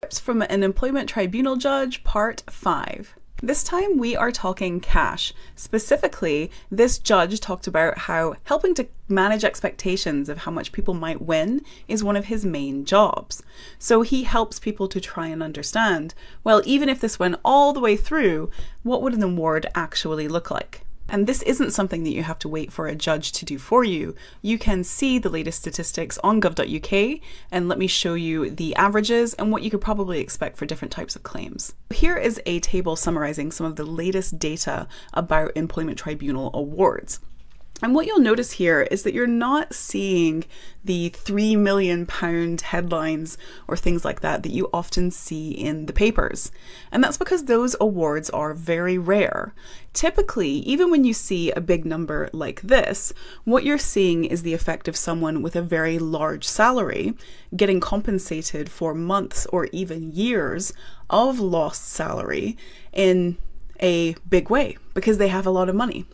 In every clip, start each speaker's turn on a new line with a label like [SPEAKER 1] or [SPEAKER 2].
[SPEAKER 1] Tips from an Employment Tribunal judge, Part 5. This time we are talking cash. Specifically, this judge talked about how helping to manage expectations of how much people might win is one of his main jobs. So he helps people to try and understand, well, even if this went all the way through, what would an award actually look like? And this isn't something that you have to wait for a judge to do for you. You can see the latest statistics on gov.uk, and let me show you the averages and what you could probably expect for different types of claims. Here is a table summarizing some of the latest data about Employment Tribunal awards. And what you'll notice here is that you're not seeing the £3 million headlines or things like that that you often see in the papers. And that's because those awards are very rare. Typically, even when you see a big number like this, what you're seeing is the effect of someone with a very large salary getting compensated for months or even years of lost salary in a big way because they have a lot of money.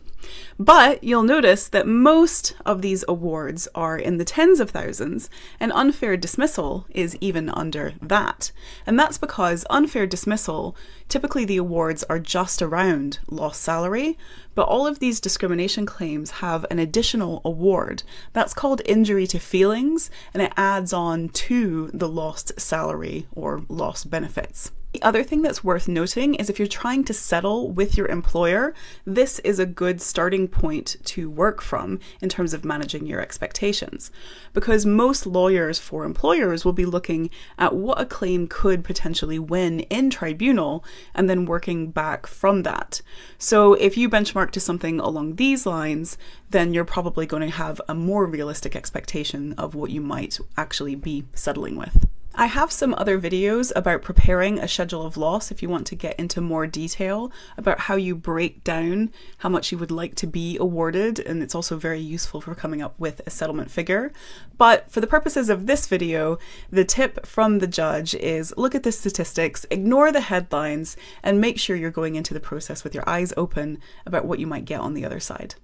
[SPEAKER 1] But you'll notice that most of these awards are in the tens of thousands, and unfair dismissal is even under that. And that's because unfair dismissal, typically the awards are just around lost salary, but all of these discrimination claims have an additional award. That's called injury to feelings, and it adds on to the lost salary or lost benefits. The other thing that's worth noting is if you're trying to settle with your employer, this is a good starting point to work from in terms of managing your expectations. Because most lawyers for employers will be looking at what a claim could potentially win in tribunal and then working back from that. So if you benchmark to something along these lines, then you're probably going to have a more realistic expectation of what you might actually be settling with. I have some other videos about preparing a schedule of loss if you want to get into more detail about how you break down how much you would like to be awarded, and it's also very useful for coming up with a settlement figure. But for the purposes of this video, the tip from the judge is look at the statistics, ignore the headlines, and make sure you're going into the process with your eyes open about what you might get on the other side.